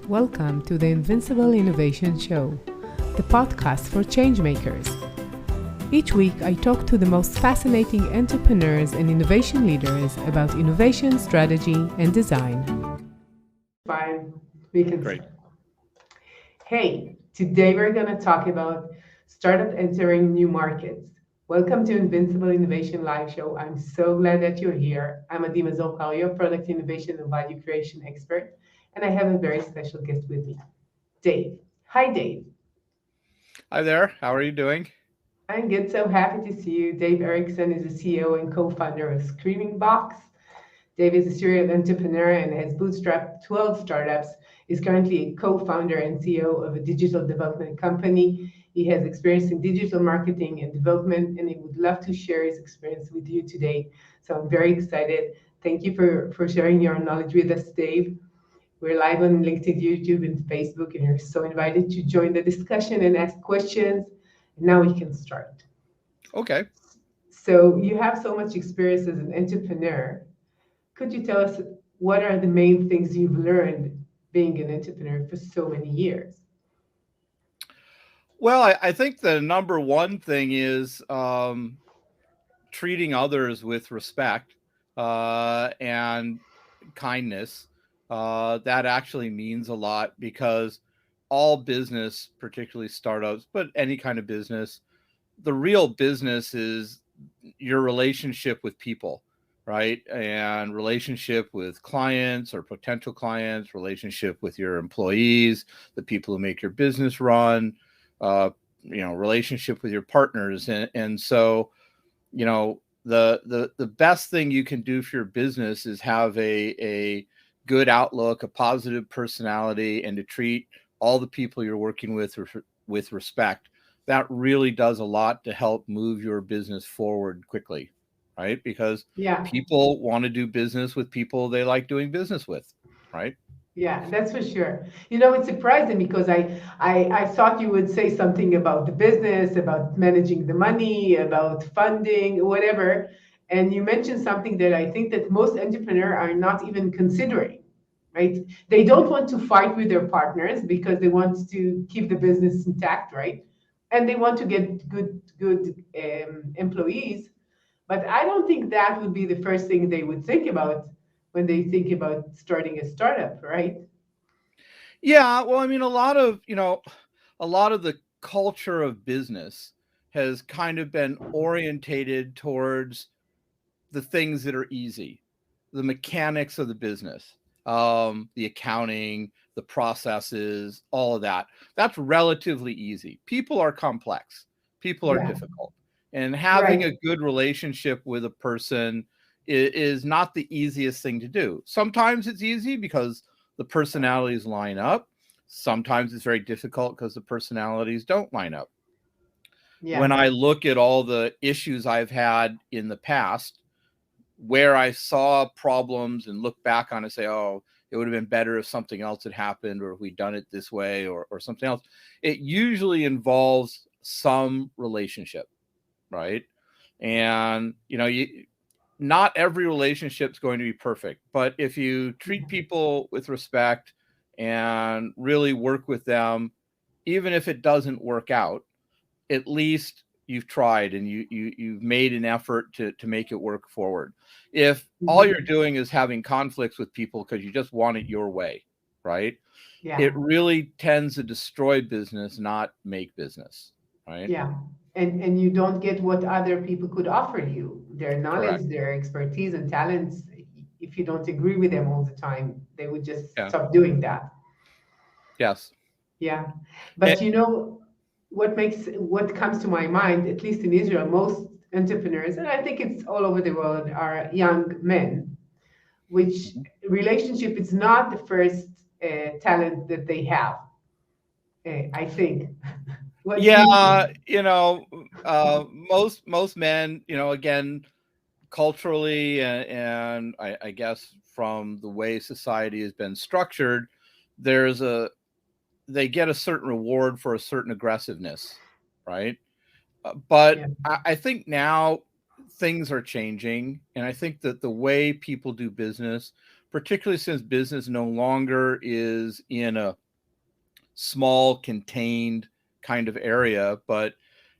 Welcome to the Invincible Innovation Show, the podcast for changemakers. Each week, I talk to the most fascinating entrepreneurs and innovation leaders about innovation, strategy, and design. Fine, we can Great. start. Hey, today we're going to talk about startup entering new markets. Welcome to Invincible Innovation Live Show. I'm so glad that you're here. I'm Mazor, Kario, product innovation and value creation expert, and I have a very special guest with me, Dave. Hi, Dave. Hi there. How are you doing? I'm good. So happy to see you. Dave Erickson is the CEO and co-founder of Screamingbox. Dave is a serial entrepreneur and has bootstrapped 12 startups, is currently a co-founder and CEO of a digital development company. He has experience in digital marketing and development, and he would love to share his experience with you today. So I'm very excited. Thank you for sharing your knowledge with us, Dave. We're live on LinkedIn, YouTube, and Facebook, and you're so invited to join the discussion and ask questions. Now we can start. Okay. So you have so much experience as an entrepreneur. Could you tell us what are the main things you've learned being an entrepreneur for so many years? Well, I think the number one thing is treating others with respect and kindness. That actually means a lot because all business, particularly startups, but any kind of business, the real business is your relationship with people, right? And relationship with clients or potential clients, relationship with your employees, the people who make your business run, relationship with your partners. And so, the best thing you can do for your business is have a good outlook, a positive personality, and to treat all the people you're working with respect. That really does a lot to help move your business forward quickly, right? Because Yeah, people want to do business with people they like doing business with, right? yeah, that's for sure. It's surprising because I thought you would say something about the business, about managing the money, about funding, whatever. And you mentioned something that I think that most entrepreneurs are not even considering, right? They don't want to fight with their partners because they want to keep the business intact, right? And they want to get good employees. But I don't think that would be the first thing they would think about when they think about starting a startup, right? Yeah, well, I mean, a lot of the culture of business has kind of been orientated towards the things that are easy, the mechanics of the business, the accounting, the processes, all of that. That's relatively easy. People are complex. People are Yeah, difficult. And having right. a good relationship with a person is not the easiest thing to do. Sometimes it's easy because the personalities line up. Sometimes it's very difficult because the personalities don't line up. When Yeah, I look at all the issues I've had in the past, where I saw problems and look back on it and say, oh, it would have been better if something else had happened or if we'd done it this way or something else. It usually involves some relationship, right? And, not every relationship is going to be perfect, but if you treat people with respect and really work with them, even if it doesn't work out, at least you've tried and you've made an effort to make it work forward. If all you're mhm, doing is having conflicts with people because you just want it your way, right? It yeah, really tends to destroy business, not make business, right? yeah. And you don't get what other people could offer you, their Correct. knowledge, their expertise and talents. If you don't agree with them all the time, they would just Yeah. stop doing that. Yes. Yeah. Eh, But what comes to my mind, at least in Israel, most entrepreneurs, and I think it's all over the world, are young men, which relationship is not the first talent that they have, I think. What do you yeah, think? most men, again, culturally and I guess from the way society has been structured, there's a they get a certain reward for a certain aggressiveness, right? But Yeah. I think now things are changing, and I think that the way people do business, particularly since business no longer is in a small, contained kind of area, but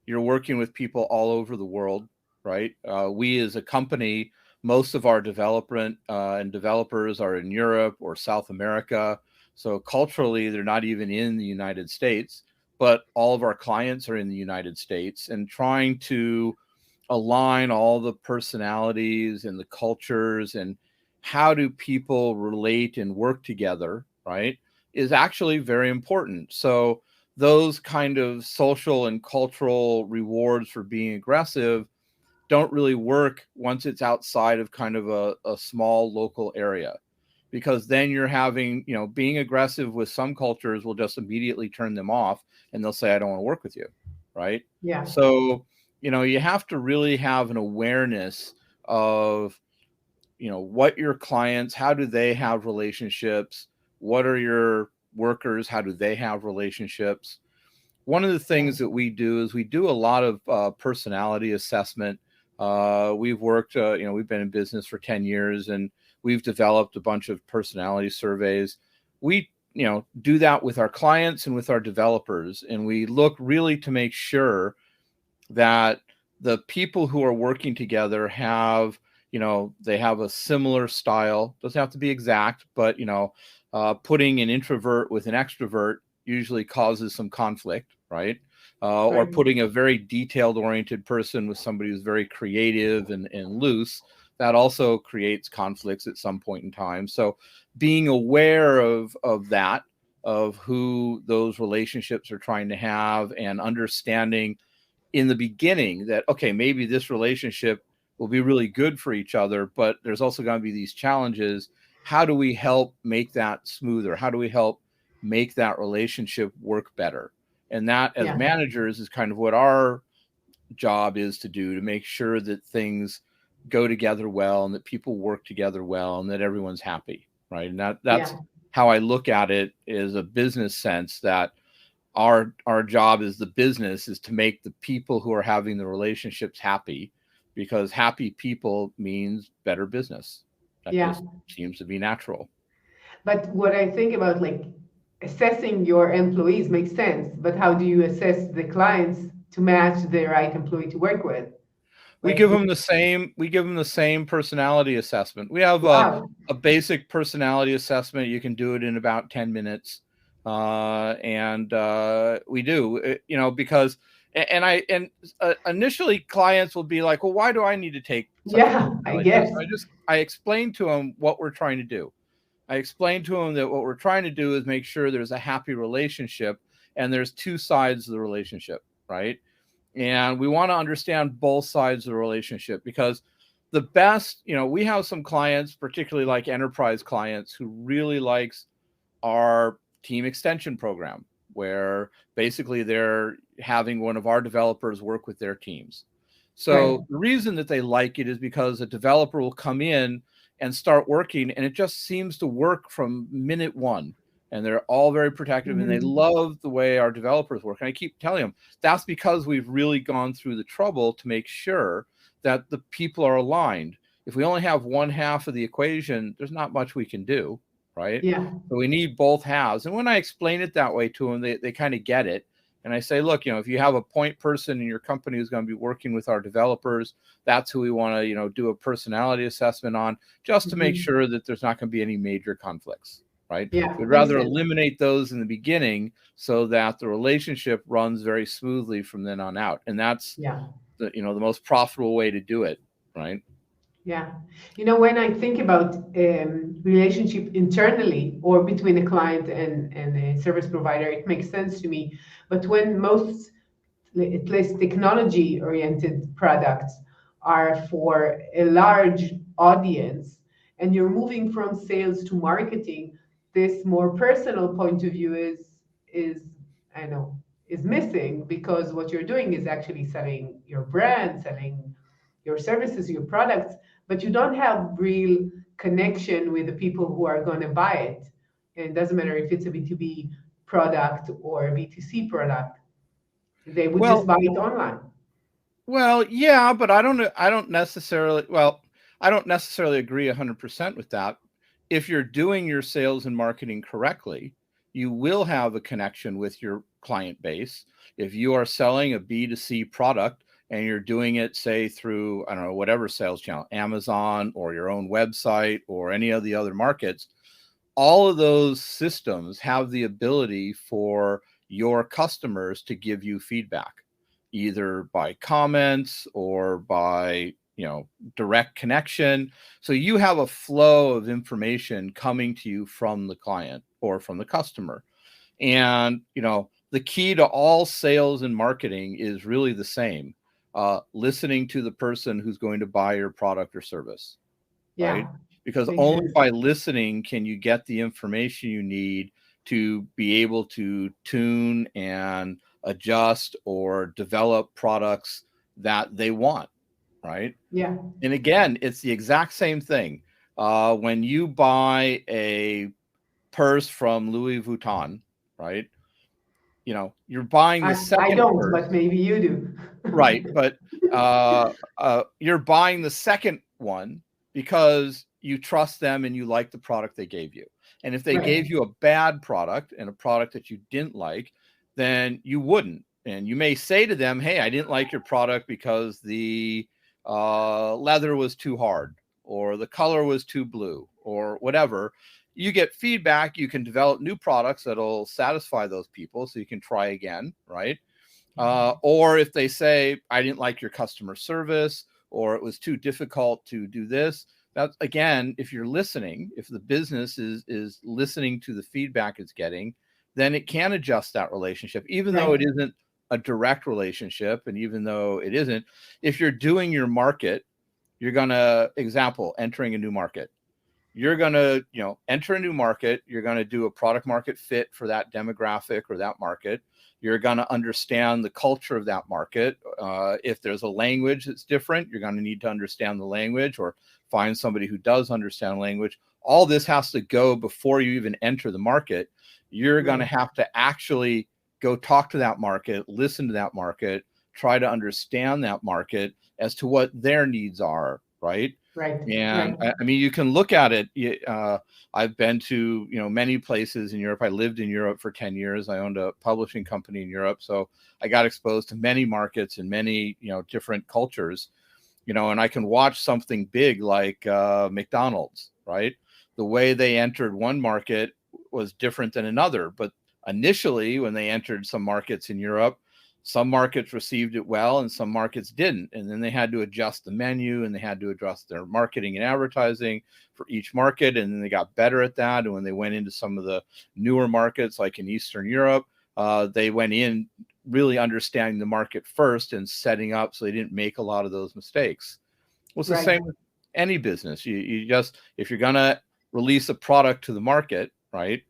you're working with people all over the world, right? We as a company, most of our development and developers are in Europe or South America. So culturally, they're not even in the United States, but all of our clients are in the United States, and trying to align all the personalities and the cultures and how do people relate and work together, right, is actually very important. So those kind of social and cultural rewards for being aggressive don't really work once it's outside of kind of a small local area, because then you're having, being aggressive with some cultures will just immediately turn them off and they'll say, I don't want to work with you. Right. Yeah. So, you have to really have an awareness of, what your clients, how do they have relationships? What are your workers? How do they have relationships? One of the things that we do is we do a lot of personality assessment. We've worked, we've been in business for 10 years and we've developed a bunch of personality surveys. We, do that with our clients and with our developers. And we look really to make sure that the people who are working together have, they have a similar style. Doesn't have to be exact, but, putting an introvert with an extrovert usually causes some conflict, right? Or putting a very detailed oriented person with somebody who's very creative and loose, that also creates conflicts at some point in time. So being aware of that, of who those relationships are trying to have, and understanding in the beginning that, okay, maybe this relationship will be really good for each other, but there's also going to be these challenges. How do we help make that smoother? How do we help make that relationship work better? And that, as managers, is kind of what our job is to do, to make sure that things go together well and that people work together well and that everyone's happy, right? And that's how I look at it, is a business sense, that our job as the business is to make the people who are having the relationships happy, because happy people means better business. That just seems to be natural. But what I think about, like, assessing your employees makes sense, but how do you assess the clients to match the right employee to work with? We give them the same personality assessment. We have a basic personality assessment. You can do it in about 10 minutes. And we do, because, initially clients will be like, well, why do I need to take such I guess. I explain to them what we're trying to do. I explain to them that what we're trying to do is make sure there's a happy relationship, and there's two sides of the relationship, right? And we want to understand both sides of the relationship, because the best, we have some clients, particularly like enterprise clients, who really likes our team extension program, where basically they're having one of our developers work with their teams. So the reason that they like it is because a developer will come in and start working, and it just seems to work from minute one. And they're all very protective, and they love the way our developers work. And I keep telling them that's because we've really gone through the trouble to make sure that the people are aligned. If we only have one half of the equation, there's not much we can do, right? So we need both halves. And when I explain it that way to them, they kind of get it. And I say, look, if you have a point person in your company who's going to be working with our developers, that's who we want to, do a personality assessment on, just to make sure that there's not going to be any major conflicts, right? We'd rather eliminate those in the beginning so that the relationship runs very smoothly from then on out. And that's the most profitable way to do it, right? Yeah. When I think about relationship internally or between a client and a service provider, it makes sense to me. But when most, at least technology-oriented products, are for a large audience, and you're moving from sales to marketing, this more personal point of view is missing, because what you're doing is actually selling your brand, selling your services, your products, but you don't have real connection with the people who are going to buy it. And it doesn't matter if it's a B2B product or a B2C product. They would just buy it online. Well, yeah, but I don't necessarily agree 100% with that. if you're doing your sales and marketing correctly, you will have a connection with your client base. If you are selling a B2C product and you're doing it, say, through, I don't know, whatever sales channel, Amazon or your own website or any of the other markets, all of those systems have the ability for your customers to give you feedback, either by comments or by, direct connection. So you have a flow of information coming to you from the client or from the customer. And, the key to all sales and marketing is really the same. Listening to the person who's going to buy your product or service. Yeah. Right? Because Makes only sense. by listening can you get the information you need to be able to tune and adjust or develop products that they want, right? Yeah. And again, it's the exact same thing. When you buy a purse from Louis Vuitton, right? You're buying the I second don't, purse. but maybe you do. Right, but you're buying the second one because you trust them and you like the product they gave you. And if they Right. gave you a bad product and a product that you didn't like, then you wouldn't. And you may say to them, hey, I didn't like your product because the leather was too hard or the color was too blue or whatever. You get feedback. You can develop new products that'll satisfy those people so you can try again, right? Or if they say, I didn't like your customer service, or it was too difficult to do this, that's, again, if you're listening, if the business is listening to the feedback it's getting, then it can adjust that relationship, even though it isn't a direct relationship. And even though it isn't, if you're doing your market, you're going to, example, entering a new market. You're going to, enter a new market. You're going to do a product market fit for that demographic or that market. You're going to understand the culture of that market. If there's a language that's different, you're going to need to understand the language or find somebody who does understand language. All this has to go before you even enter the market. You're going to have to actually go talk to that market, listen to that market, try to understand that market as to what their needs are, right? Right. And I mean, you can look at it. I've been to, many places in Europe. I lived in Europe for 10 years. I owned a publishing company in Europe. So I got exposed to many markets and many, different cultures, and I can watch something big like McDonald's, right? The way they entered one market was different than another. But initially, when they entered some markets in Europe, some markets received it well and some markets didn't. And then they had to adjust the menu and they had to adjust their marketing and advertising for each market. And then they got better at that. And when they went into some of the newer markets, like in Eastern Europe, they went in really understanding the market first and setting up so they didn't make a lot of those mistakes. Well, it's the same with any business. You just, if you're going to release a product to the market, right?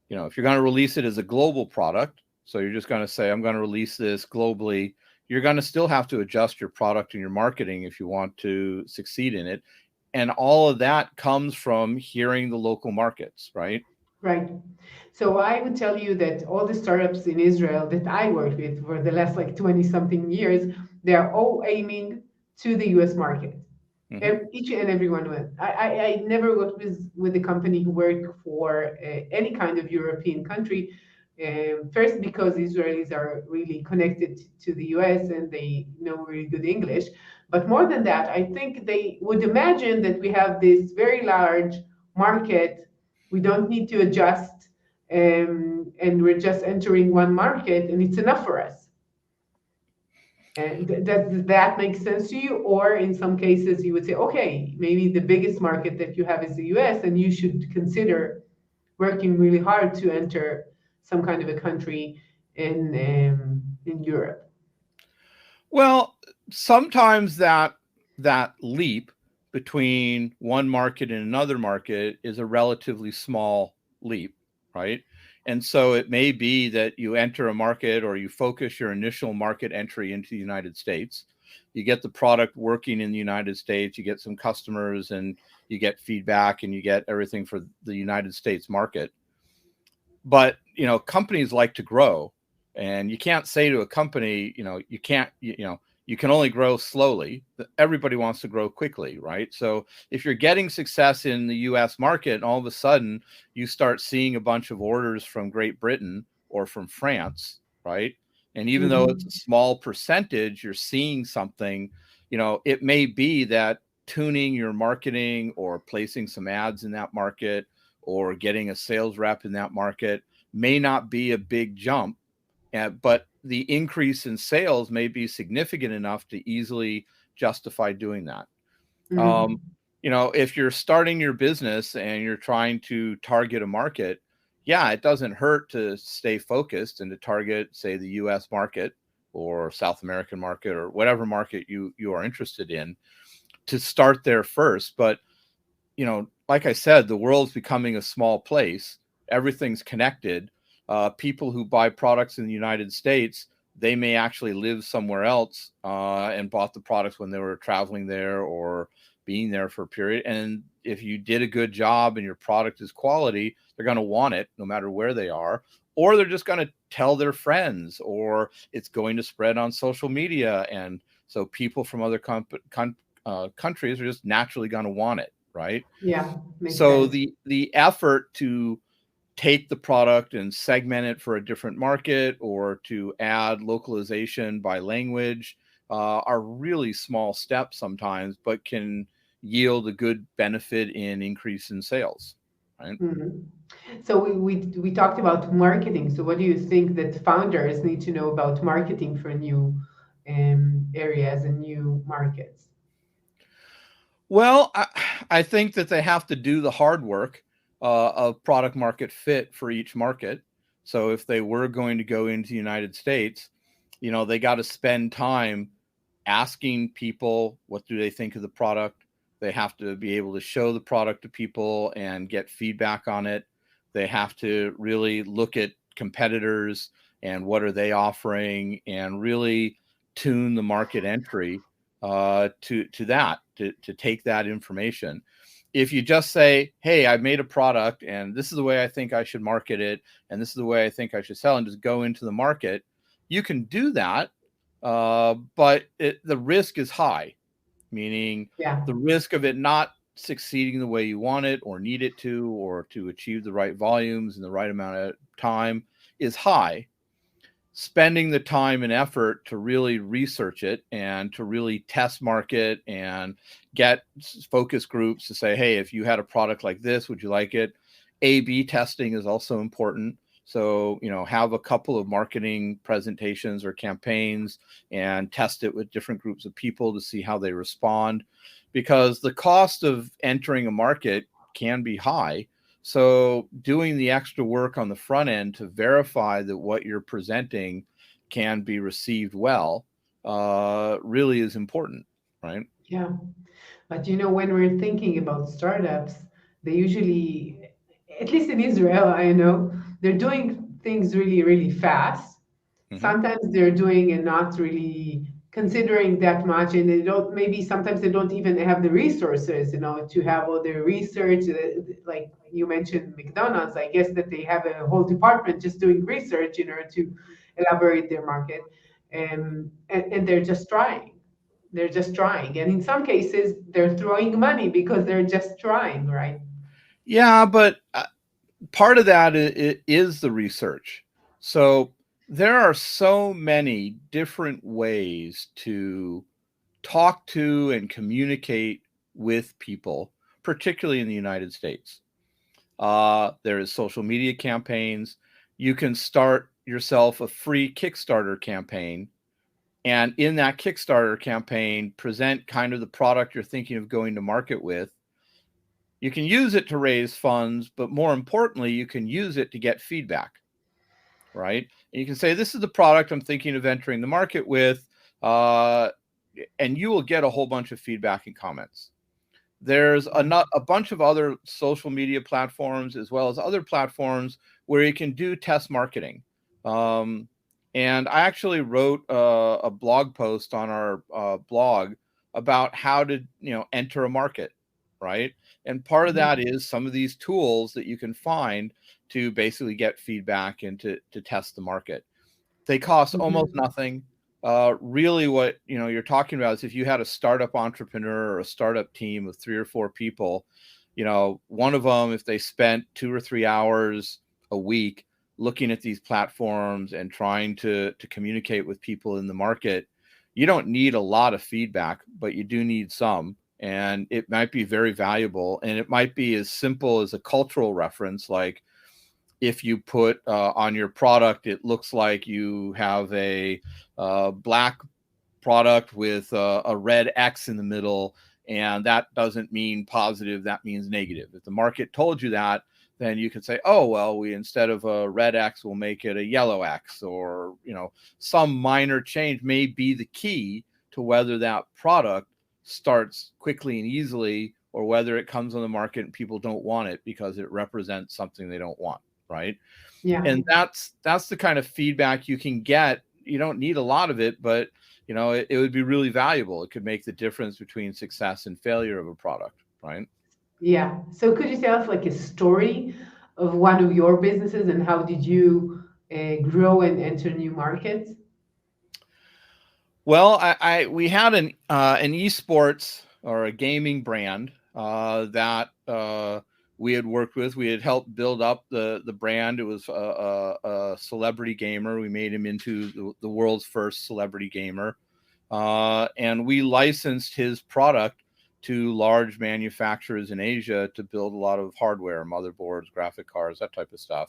If you're going to release it as a global product, so you're just going to say, I'm going to release this globally, you're going to still have to adjust your product and your marketing if you want to succeed in it. And all of that comes from hearing the local markets, right? Right. So I would tell you that all the startups in Israel that I worked with for the last 20 something years, they are all aiming to the US market. Each and every one of them. I never worked with a company who worked for any kind of European country. First, because Israelis are really connected to the US and they know really good English. But more than that, I think they would imagine that we have this very large market. We don't need to adjust, and we're just entering one market, and it's enough for us. And does that make sense to you? Or in some cases, you would say, okay, maybe the biggest market that you have is the US, and you should consider working really hard to enter some kind of a country in Europe. Well, sometimes that leap between one market and another market is a relatively small leap, right? And so it may be that you enter a market or you focus your initial market entry into the United States. You get the product working in the United States, you get some customers and you get feedback and you get everything for the United States market. But, companies like to grow, and you can't say to a company, you you can only grow slowly. Everybody wants to grow quickly, right? So if you're getting success in the US market and all of a sudden you start seeing a bunch of orders from Great Britain or from France, right? And even though it's a small percentage, you're seeing something, it may be that tuning your marketing or placing some ads in that market or getting a sales rep in that market may not be a big jump, but the increase in sales may be significant enough to easily justify doing that. If you're starting your business and you're trying to target a market, yeah, it doesn't hurt to stay focused and to target, say, the US market or South American market or whatever market you are interested in, to start there first. But, like I said, the world's becoming a small place. Everything's connected. People who buy products in the United States, they may actually live somewhere else and bought the products when they were traveling there or being there for a period. And if you did a good job and your product is quality, they're going to want it no matter where they are, or they're just going to tell their friends, or it's going to spread on social media. And so people from other countries are just naturally going to want it, right? Yeah. So Sense. the effort to take the product and segment it for a different market or to add localization by language are really small steps sometimes, but can yield a good benefit in increase in sales, right? So we talked about marketing. So what do you think that founders need to know about marketing for new areas and new markets? Well, I think that they have to do the hard work of product market fit for each market. So if they were going to go into the United States, they got to spend time asking people what do they think of the product. They have to be able to show the product to people and get feedback on it. They have to really look at competitors and what are they offering and really tune the market entry to take that information. If you just say, hey, I made a product and this is the way I think I should market it and this is the way I think I should sell, and just go into the market, you can do that, but the risk is high, meaning the risk of it not succeeding the way you want it or need it to, or to achieve the right volumes in the right amount of time is high. Spending the time and effort to really research it and to really test market and get focus groups to say, hey, if you had a product like this, would you like it? A/B testing is also important. So, have a couple of marketing presentations or campaigns and test it with different groups of people to see how they respond, because the cost of entering a market can be high. So doing the extra work on the front end to verify that what you're presenting can be received well really is important, right? Yeah. But when we're thinking about startups, they usually, at least in Israel, I know, they're doing things really, really fast. Sometimes they're doing and not really considering that much, and maybe sometimes they don't even have the resources, to have all their research. Like you mentioned McDonald's, I guess that they have a whole department just doing research in order to elaborate their market. And they're just trying. They're just trying. And in some cases, they're throwing money because they're just trying, right? Yeah, but part of that is the research. So there are so many different ways to talk to and communicate with people, particularly in the United States. There is social media campaigns. You can start yourself a free Kickstarter campaign, and in that Kickstarter campaign, present kind of the product you're thinking of going to market with. You can use it to raise funds, but more importantly, you can use it to get feedback, right? And you can say, this is the product I'm thinking of entering the market with, and you will get a whole bunch of feedback and comments. There's a bunch of other social media platforms, as well as other platforms where you can do test marketing. And I actually wrote a blog post on our blog about how to, enter a market, right? And part of that is some of these tools that you can find to basically get feedback and to test the market. They cost almost nothing. really what you're talking about is if you had a startup entrepreneur or a startup team of 3 or 4 people, one of them, if they spent 2 or 3 hours a week looking at these platforms and trying to communicate with people in the market, you don't need a lot of feedback, but you do need some. And it might be very valuable. And it might be as simple as a cultural reference, like if you put on your product, it looks like you have a black product with a red X in the middle, and that doesn't mean positive, that means negative. If the market told you that, then you could say, oh, well, we, instead of a red X, we'll make it a yellow X, or, some minor change may be the key to whether that product starts quickly and easily, or whether it comes on the market and people don't want it because it represents something they don't want. Right. Yeah. And that's the kind of feedback you can get. You don't need a lot of it, but it would be really valuable. It could make the difference between success and failure of a product. Right. Yeah. So could you tell us like a story of one of your businesses and how did you grow and enter new markets? Well, we had an esports or a gaming brand that we had worked with. We had helped build up the brand. It was a celebrity gamer. We made him into the world's first celebrity gamer, and we licensed his product to large manufacturers in Asia to build a lot of hardware, motherboards, graphic cards, that type of stuff.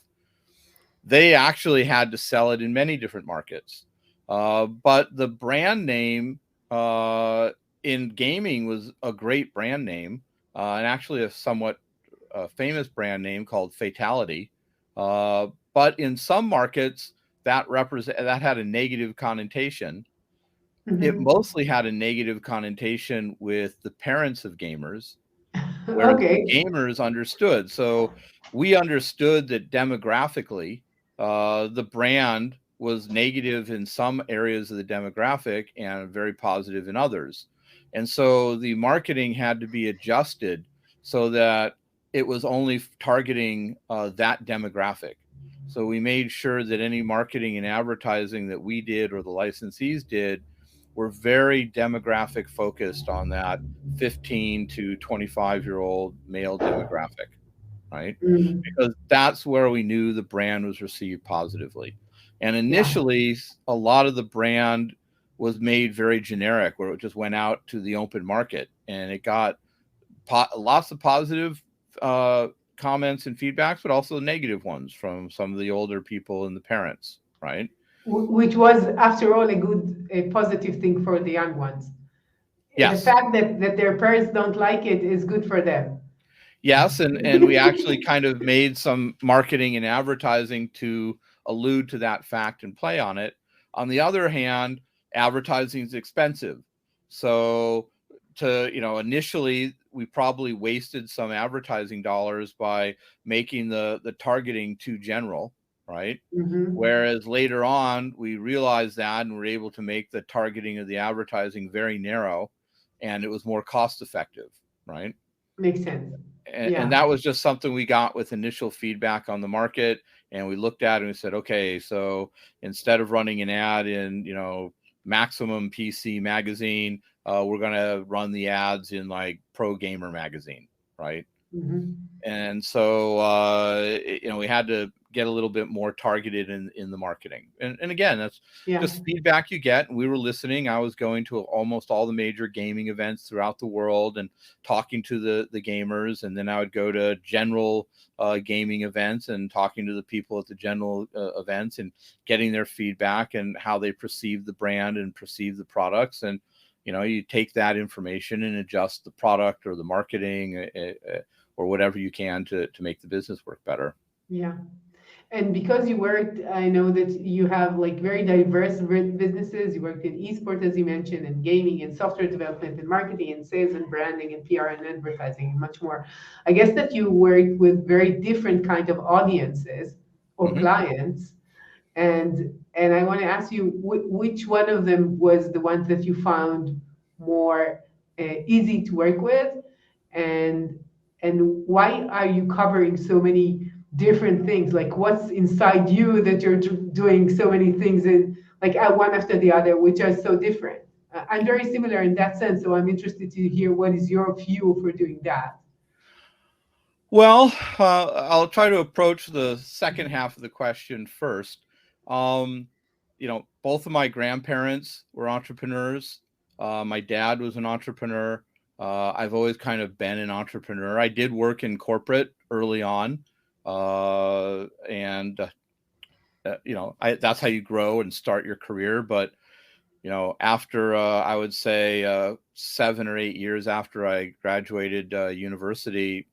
They actually had to sell it in many different markets. But the brand name in gaming was a great brand name, and actually a somewhat famous brand name called Fatality. But in some markets, that had a negative connotation. It mostly had a negative connotation with the parents of gamers, where Okay. gamers understood. So we understood that demographically, the brand was negative in some areas of the demographic and very positive in others. And so the marketing had to be adjusted so that it was only targeting that demographic. So we made sure that any marketing and advertising that we did or the licensees did were very demographic focused on that 15 to 25-year-old male demographic, right? Mm. Because that's where we knew the brand was received positively. And Yeah. initially, a lot of the brand was made very generic, where it just went out to the open market, and it got lots of positive comments and feedbacks, but also negative ones from some of the older people and the parents, right? Which was, after all, a positive thing for the young ones. The Yes. fact that their parents don't like it is good for them. Yes, and we actually kind of made some marketing and advertising to allude to that fact and play on it. On the other hand, advertising is expensive. So initially we probably wasted some advertising dollars by making the targeting too general, right? Whereas later on we realized that and were able to make the targeting of the advertising very narrow, and it was more cost effective, right? Makes sense. And that was just something we got with initial feedback on the market, and we looked at it and we said, okay, so instead of running an ad in Maximum PC magazine, we're going to run the ads in like Pro Gamer magazine, right? And so we had to get a little bit more targeted in the marketing. And again, that's just feedback you get. And we were listening. I was going to almost all the major gaming events throughout the world and talking to the gamers. And then I would go to general gaming events and talking to the people at the general events and getting their feedback and how they perceive the brand and perceive the products. And you take that information and adjust the product or the marketing or whatever you can to make the business work better. Yeah. And because you worked, I know that you have like very diverse businesses. You worked in esports, as you mentioned, and gaming and software development and marketing and sales and branding and PR and advertising and much more. I guess that you work with very different kind of audiences or clients. And I want to ask you, which one of them was the ones that you found more easy to work with, and why are you covering so many different things? Like, what's inside you that you're doing so many things like one after the other, which are so different. I'm very similar in that sense, so I'm interested to hear what is your view for doing that. Well, I'll try to approach the second half of the question first. Um, both of my grandparents were entrepreneurs. My dad was an entrepreneur. I've always kind of been an entrepreneur. I did work in corporate early on, and that's how you grow and start your career. But after I would say 7 or 8 years after I graduated university,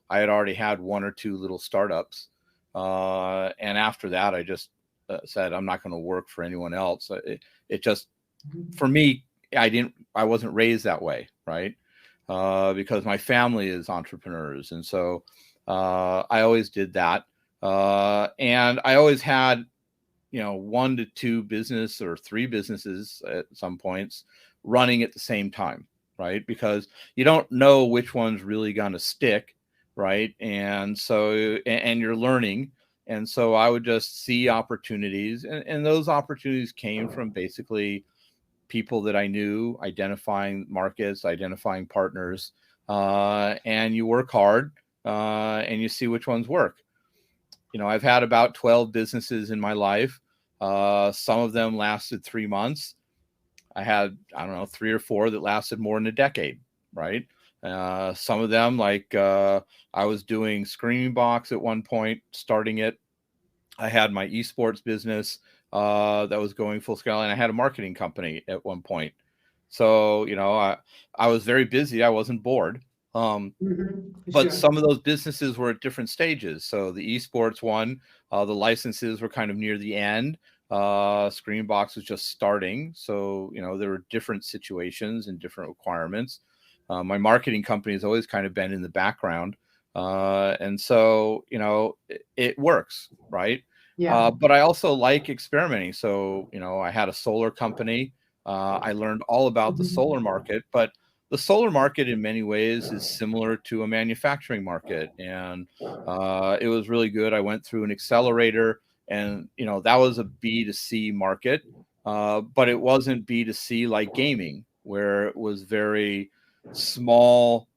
I had already had one or two little startups, and after that, I just said I'm not going to work for anyone else. It just, for me, I wasn't raised that way, right? Because my family is entrepreneurs, and so I always did that, and I always had 1 to 2 business or 3 businesses at some points running at the same time, right? Because you don't know which one's really going to stick, right? And so, and you're learning. And so I would just see opportunities, and those opportunities came from basically people that I knew, identifying markets, identifying partners, and you work hard, and you see which ones work. I've had about 12 businesses in my life. Some of them lasted 3 months. I had, I don't know, 3 or 4 that lasted more than a decade, right? Some of them, like I was doing Screamingbox at one point, starting it. I had my esports business that was going full scale, and I had a marketing company at one point. So, I was very busy. I wasn't bored. But Sure. some of those businesses were at different stages. So the esports one, the licenses were kind of near the end. Screenbox was just starting. So, there were different situations and different requirements. My marketing company has always kind of been in the background. And so, it works, right? Yeah. But I also like experimenting. So, I had a solar company. I learned all about the solar market, but the solar market in many ways is similar to a manufacturing market. And it was really good. I went through an accelerator, and, that was a B2C market, but it wasn't B2C like gaming, where it was very small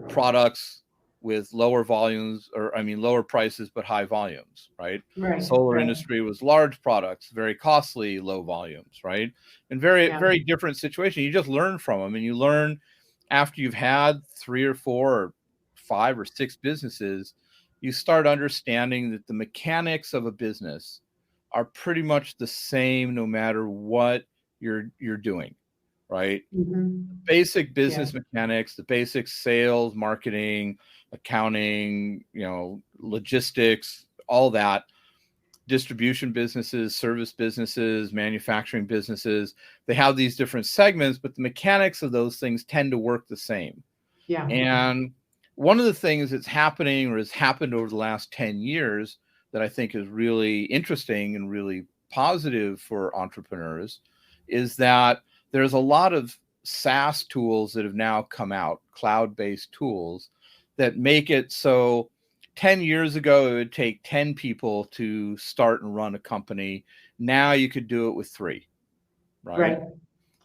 products with lower volumes, or I mean lower prices but high volumes, right? Right. Solar Right. industry was large products, very costly, low volumes, right? And very, Yeah. very different situation. You just learn from them, and you learn after you've had 3 or 4 or 5 or 6 businesses, you start understanding that the mechanics of a business are pretty much the same no matter what you're doing, right? Basic Yeah. business mechanics, the basic sales, marketing, accounting, logistics, all that, distribution businesses, service businesses, manufacturing businesses, they have these different segments, but the mechanics of those things tend to work the same. Yeah. And one of the things that's happening or has happened over the last 10 years that I think is really interesting and really positive for entrepreneurs is that there's a lot of SaaS tools that have now come out, cloud-based tools that make it so 10 years ago, it would take 10 people to start and run a company. Now you could do it with 3, right? Right.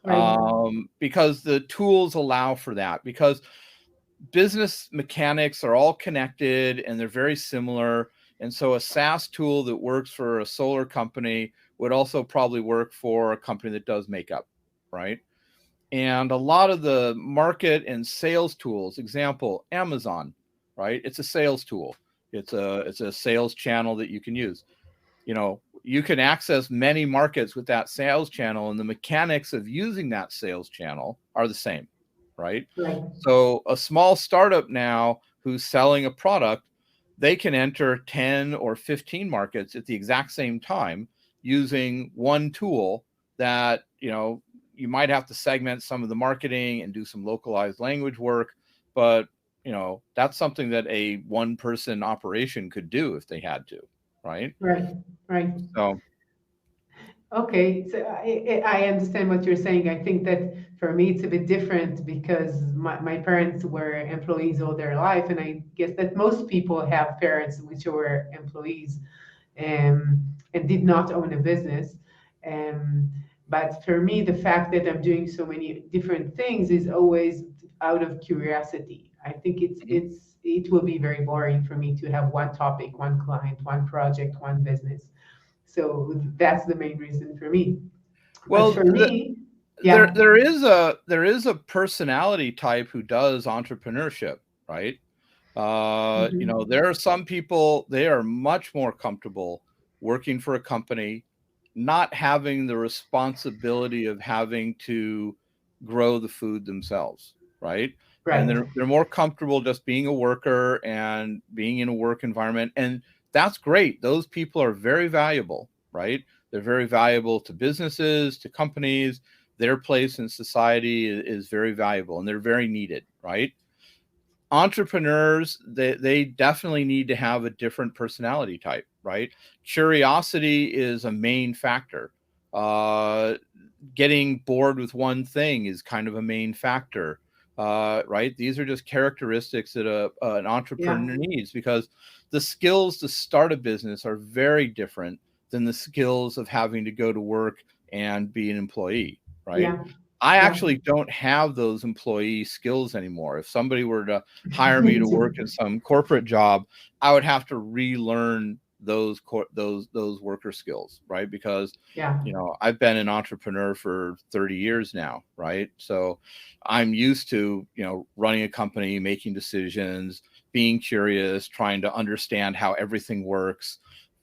Right. Because the tools allow for that, because business mechanics are all connected and they're very similar. And so a SaaS tool that works for a solar company would also probably work for a company that does makeup, right? And a lot of the market and sales tools, example, Amazon, right? It's a sales tool. It's a sales channel that you can use. You can access many markets with that sales channel, and the mechanics of using that sales channel are the same, right? Right. So a small startup now who's selling a product, they can enter 10 or 15 markets at the exact same time using one tool that, you might have to segment some of the marketing and do some localized language work, but that's something that a one person operation could do if they had to, right? Right. Right. So Okay, so I understand what you're saying. I think that for me it's a bit different because my parents were employees all their life, and I guess that most people have parents which were employees and did not own a business. But for me, the fact that I'm doing so many different things is always out of curiosity. I think Mhm. it will be very boring for me to have one topic, one client, one project, one business. So that's the main reason for me. But Well, for me, there yeah. there is a personality type who does entrepreneurship, right? Mhm. There are some people, they are much more comfortable working for a company, not having the responsibility of having to grow the food themselves, right? And Right. they're more comfortable just being a worker and being in a work environment. And that's great. Those people are very valuable, right? They're very valuable to businesses, to companies. Their place in society is very valuable and they're very needed, right? Entrepreneurs, they definitely need to have a different personality type, right? Curiosity is a main factor. uh Getting bored with one thing is kind of a main factor. Right, these are just characteristics that an Yeah. entrepreneur needs, because the skills to start a business are very different than the skills of having to go to work and be an employee, right? Yeah. I Yeah. actually don't have those employee skills anymore. If somebody were to hire me Me to work too. in some corporate job, I would have to relearn those worker skills, right? Because Yeah. I've been an entrepreneur for 30 years now, right? So I'm used to, running a company, making decisions, being curious, trying to understand how everything works,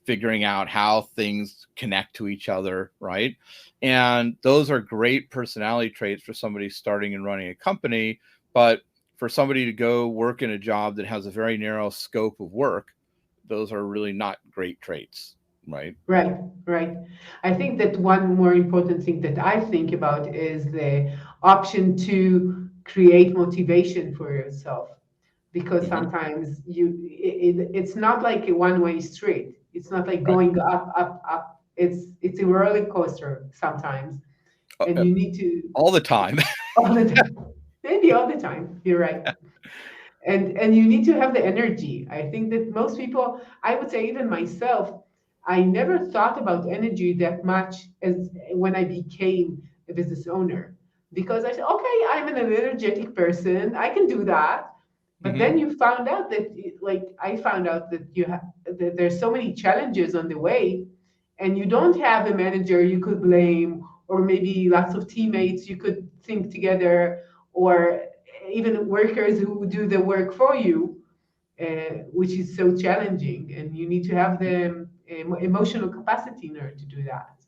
figuring out how things connect to each other, right? And those are great personality traits for somebody starting and running a company. But for somebody to go work in a job that has a very narrow scope of work, those are really not great traits, right? Right, right. I think that one more important thing that I think about is the option to create motivation for yourself. Because Hmm. sometimes it's not like a one-way street. It's not like Right. going up, up, up. It's a roller coaster sometimes, Uh, and uh, you need to all the time. all the time, maybe all the time. You're right. And you need to have the energy. I think that most people, I would say even myself, I never thought about energy that much as when I became a business owner, because I said, okay, I'm an energetic person, I can do that. But Hmm. then you found out that like I found out that that there's so many challenges on the way, and you don't have a manager you could blame, or maybe lots of teammates you could think together, or even workers who do the work for you, which is so challenging. And you need to have the emotional capacity in order to do that.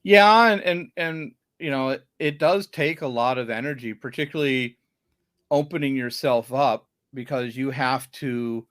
Yeah, and it does take a lot of energy, particularly opening yourself up, because you have to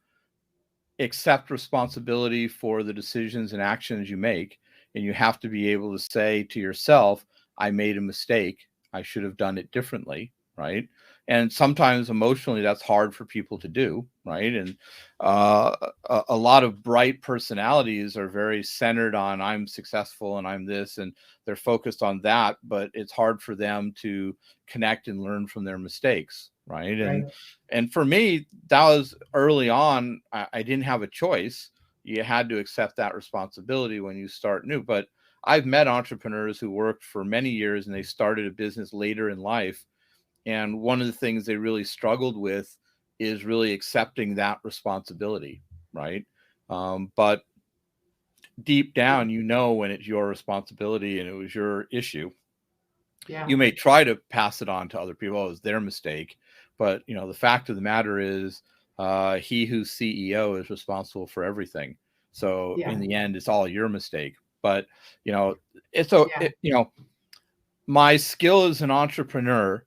accept responsibility for the decisions and actions you make. And you have to be able to say to yourself, I made a mistake. I should have done it differently. Right. And sometimes emotionally, that's hard for people to do. Right. And a lot of bright personalities are very centered on I'm successful and I'm this, and they're focused on that. But it's hard for them to connect and learn from their mistakes. Right. Right. And for me, that was early on. I didn't have a choice. You had to accept that responsibility when you start new. But I've met entrepreneurs who worked for many years and they started a business later in life. And one of the things they really struggled with is really accepting that responsibility, right? But deep down, when it's your responsibility and it was your issue. Yeah. You may try to pass it on to other people as their mistake, but the fact of the matter is, he who's CEO is responsible for everything. So Yeah. in the end, it's all your mistake. But you know, it's so Yeah. my skill as an entrepreneur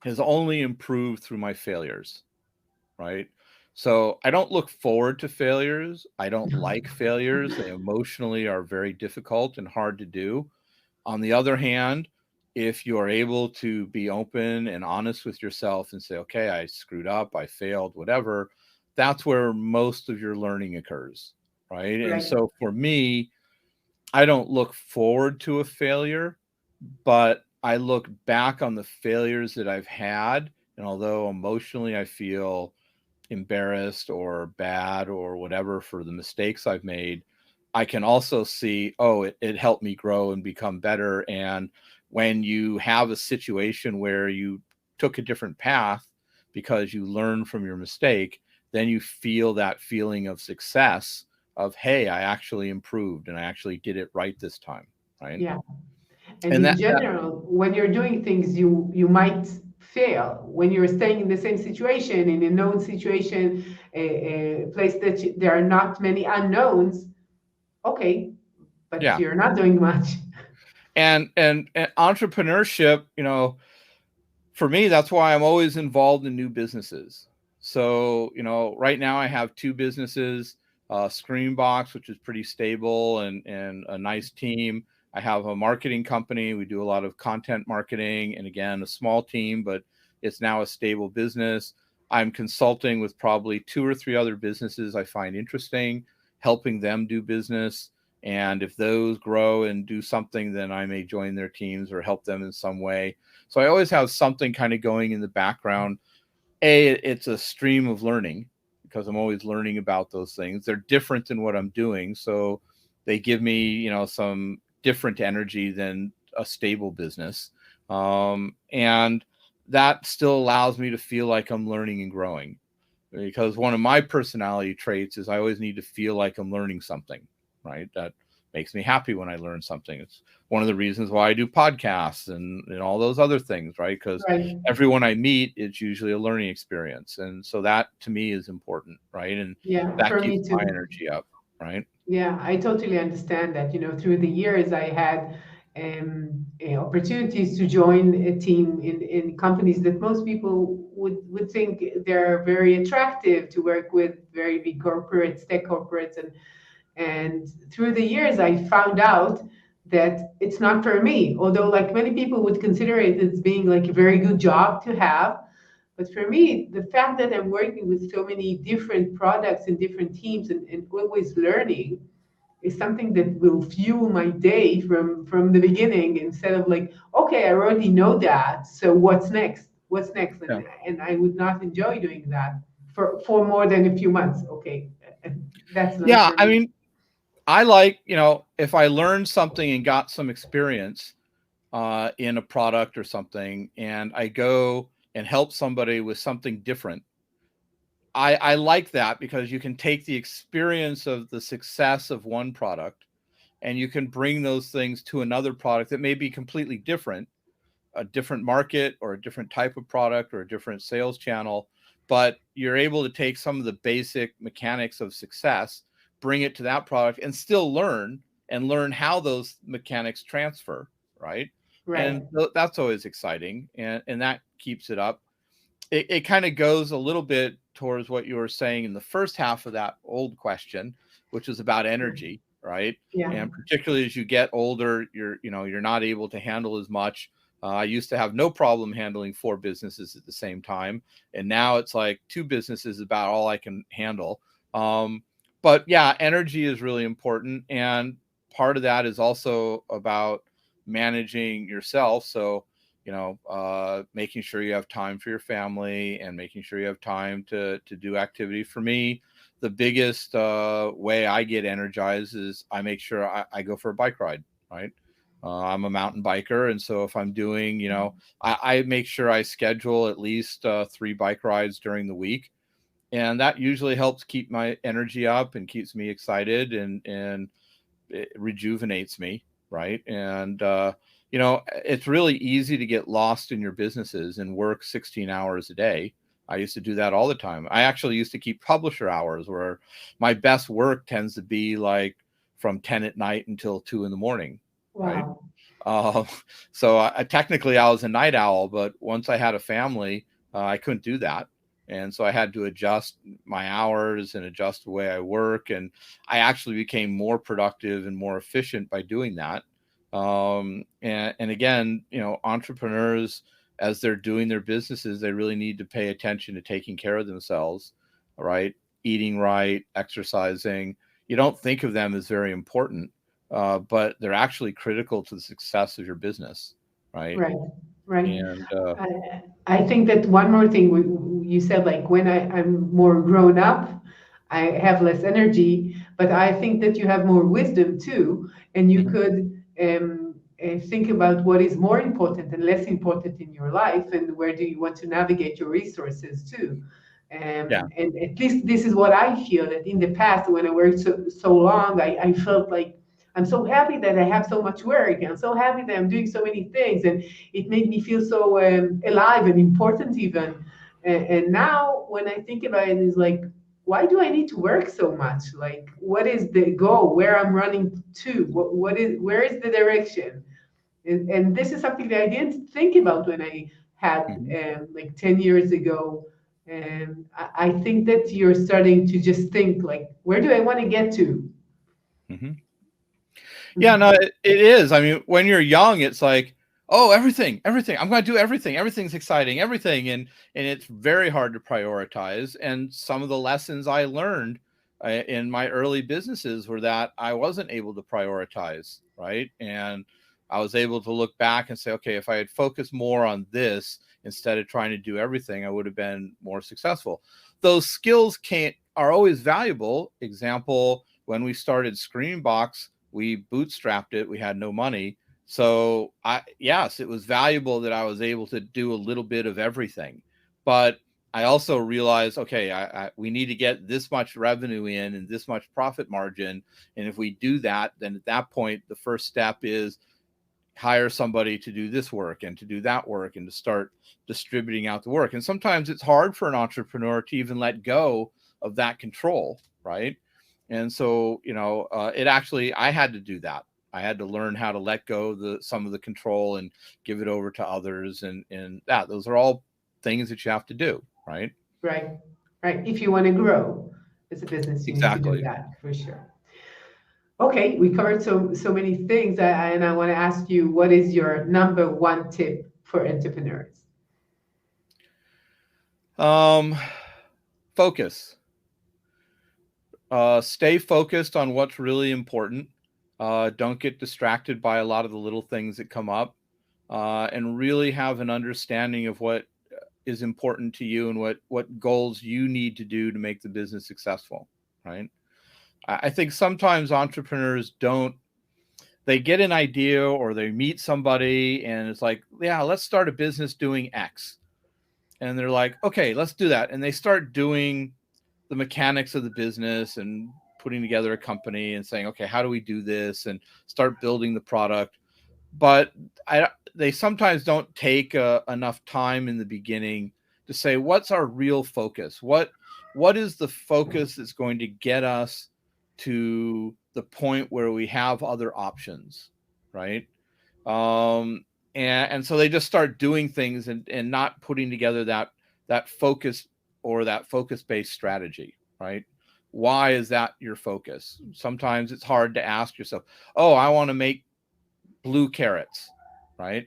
has only improved through my failures, right? So I don't look forward to failures. I don't like failures. They emotionally are very difficult and hard to do. On the other hand, if you're able to be open and honest with yourself and say, okay, I screwed up, I failed, whatever, that's where most of your learning occurs. Right. And Right. so for me, I don't look forward to a failure, but I look back on the failures that I've had. And although emotionally I feel embarrassed or bad or whatever for the mistakes I've made, I can also see, oh, it helped me grow and become better. And when you have a situation where you took a different path because you learned from your mistake, then you feel that feeling of success of, hey, I actually improved and I actually did it right this time. Right. Yeah. And And in that general, when you're doing things, you might fail. When you're staying in the same situation, in a known situation, a place that there are not many unknowns, okay, but yeah. you're not doing much. And entrepreneurship, for me, that's why I'm always involved in new businesses. So, right now I have two businesses, Screamingbox, which is pretty stable and a nice team. I have a marketing company. We do a lot of content marketing, and again, a small team, but it's now a stable business. I'm consulting with probably two or three other businesses I find interesting, helping them do business. And if those grow and do something, then I may join their teams or help them in some way. So I always have something kind of going in the background. It's a stream of learning because I'm always learning about those things. They're different than what I'm doing. So they give me, some different energy than a stable business. And that still allows me to feel like I'm learning and growing, because one of my personality traits is I always need to feel like I'm learning something, right? That makes me happy when I learn something. It's one of the reasons why I do podcasts and all those other things, right? Because Right. everyone I meet, it's usually a learning experience. And so that to me is important, right? And Yeah, that for keeps me my too. energy up, right? Yeah, I totally understand that. Through the years, I had opportunities to join a team in companies that most people would think they're very attractive to work with, very big corporates, tech corporates, and through the years, I found out that it's not for me. Although, like many people would consider it as being like a very good job to have, but for me, the fact that I'm working with so many different products and different teams and always learning is something that will fuel my day from the beginning, instead of like, okay, I already know that, so what's next? What's next? Yeah. And I would not enjoy doing that for more than a few months. Okay, that's not Yeah. for I me. mean, I like, if I learned something and got some experience in a product or something, and I go and help somebody with something different, I like that because you can take the experience of the success of one product and you can bring those things to another product that may be completely different, a different market or a different type of product or a different sales channel. But you're able to take some of the basic mechanics of success, bring it to that product, and still learn how those mechanics transfer, right? Right. And that's always exciting, and that keeps it up. It kind of goes a little bit towards what you were saying in the first half of that old question, which is about energy, right? Yeah. And particularly as you get older, you're not able to handle as much. I used to have no problem handling four businesses at the same time, and now it's like two businesses is about all I can handle. But yeah, energy is really important, and part of that is also about managing yourself. So making sure you have time for your family and making sure you have time to do activity. For me, the biggest way I get energized is I make sure I go for a bike ride, right? I'm a mountain biker. And so if I'm doing, I make sure I schedule at least 3 bike rides during the week. And that usually helps keep my energy up and keeps me excited and it rejuvenates me, right? And it's really easy to get lost in your businesses and work 16 hours a day. I used to do that all the time. I actually used to keep publisher hours where my best work tends to be like from 10 at night until 2 in the morning, right? Wow. uh, so technically I was a night owl, but once I had a family, I couldn't do that. And so I had to adjust my hours and adjust the way I work. And I actually became more productive and more efficient by doing that. And again, entrepreneurs, as they're doing their businesses, they really need to pay attention to taking care of themselves, right? Eating right, exercising. You don't think of them as very important, but they're actually critical to the success of your business, right? Right. Right. And I think that one more thing you said, like when I'm more grown up, I have less energy, but I think that you have more wisdom too, and you Mhm. could think about what is more important and less important in your life, and where do you want to navigate your resources too. Yeah. And at least this is what I feel, that in the past, when I worked so long, I felt like I'm so happy that I have so much work. I'm so happy that I'm doing so many things, and it made me feel so alive and important even. And now when I think about it, it's like, why do I need to work so much? Like, what is the goal? Where I'm running to? Where is the direction? And this is something that I didn't think about when I had Mhm. like 10 years ago. And I think that you're starting to just think like, where do I want to get to? Mhm. Yeah, no, it is. I mean, when you're young, it's like, oh, everything, everything. I'm going to do everything. Everything's exciting, everything, and it's very hard to prioritize. And some of the lessons I learned in my early businesses were that I wasn't able to prioritize, right? And I was able to look back and say, okay, if I had focused more on this instead of trying to do everything, I would have been more successful. Those skills can't are always valuable. Example, when we started Screamingbox, we bootstrapped it. We had no money. So yes, it was valuable that I was able to do a little bit of everything. But I also realized, okay, we need to get this much revenue in and this much profit margin. And if we do that, then at that point, the first step is hire somebody to do this work and to do that work and to start distributing out the work. And sometimes it's hard for an entrepreneur to even let go of that control, right? And so, it actually, I had to do that. I had to learn how to let go some of the control and give it over to others. And those are all things that you have to do, right? Right, right. If you want to grow as a business, you need to do Exactly. that for sure. Okay, we covered so many things, and I want to ask you, what is your number one tip for entrepreneurs? Um, Focus. Stay focused on what's really important. Don't get distracted by a lot of the little things that come up, and really have an understanding of what is important to you and what goals you need to do to make the business successful. Right. I think sometimes entrepreneurs don't. They get an idea or they meet somebody and it's like, yeah, let's start a business doing X, and they're like, okay, let's do that, and they start doing the mechanics of the business and putting together a company and saying, okay, how do we do this, and start building the product. But they sometimes don't take enough time in the beginning to say, what's our real focus? What is the focus that's going to get us to the point where we have other options, right? um, and so they just start doing things and not putting together that focus or that focus based strategy, right? Why is that your focus? Sometimes it's hard to ask yourself, oh, I want to make blue carrots, right?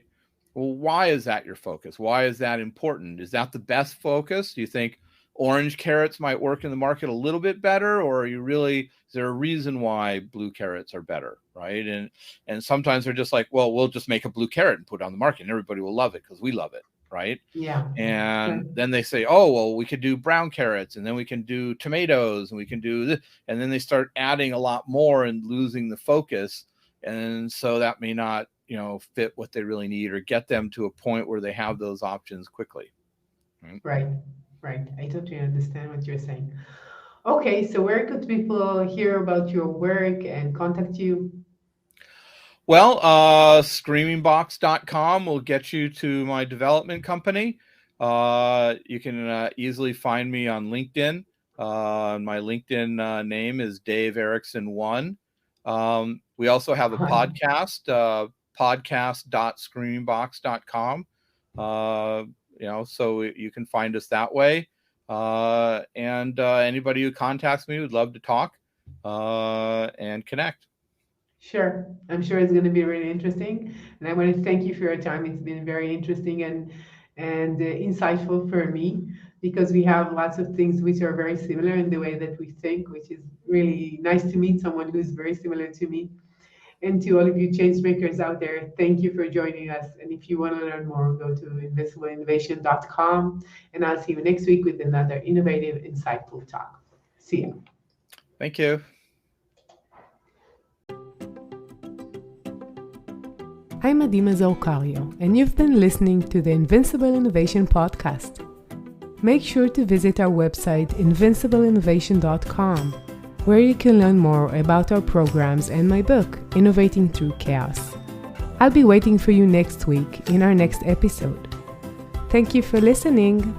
Well, why is that your focus? Why is that important? Is that the best focus? Do you think orange carrots might work in the market a little bit better, or is there a reason why blue carrots are better, right? And sometimes they're just like, well, we'll just make a blue carrot and put it on the market and everybody will love it because we love it, right? Yeah, right. And then they say, oh, well, we could do brown carrots and then we can do tomatoes and we can do this. And then they start adding a lot more and losing the focus. And so that may not, fit what they really need or get them to a point where they have those options quickly. Right? Right, right. I totally understand what you're saying. Okay, so where could people hear about your work and contact you? Well, screamingbox.com will get you to my development company. You can easily find me on LinkedIn. My LinkedIn name is Dave Erickson 1. We also have a podcast, podcast.screamingbox.com. So you can find us that way. And anybody who contacts me would love to talk and connect. Sure. I'm sure it's going to be really interesting. And I want to thank you for your time. It's been very interesting and insightful for me, because we have lots of things which are very similar in the way that we think, which is really nice to meet someone who's very similar to me. And to all of you change makers out there, thank you for joining us. And if you want to learn more, go to invincibleinnovation.com. And I'll see you next week with another innovative, insightful talk. See you. Thank you. I'm Mazor Kario, and you've been listening to the Invincible Innovation Podcast. Make sure to visit our website, invincibleinnovation.com, where you can learn more about our programs and my book, Innovating Through Chaos. I'll be waiting for you next week in our next episode. Thank you for listening.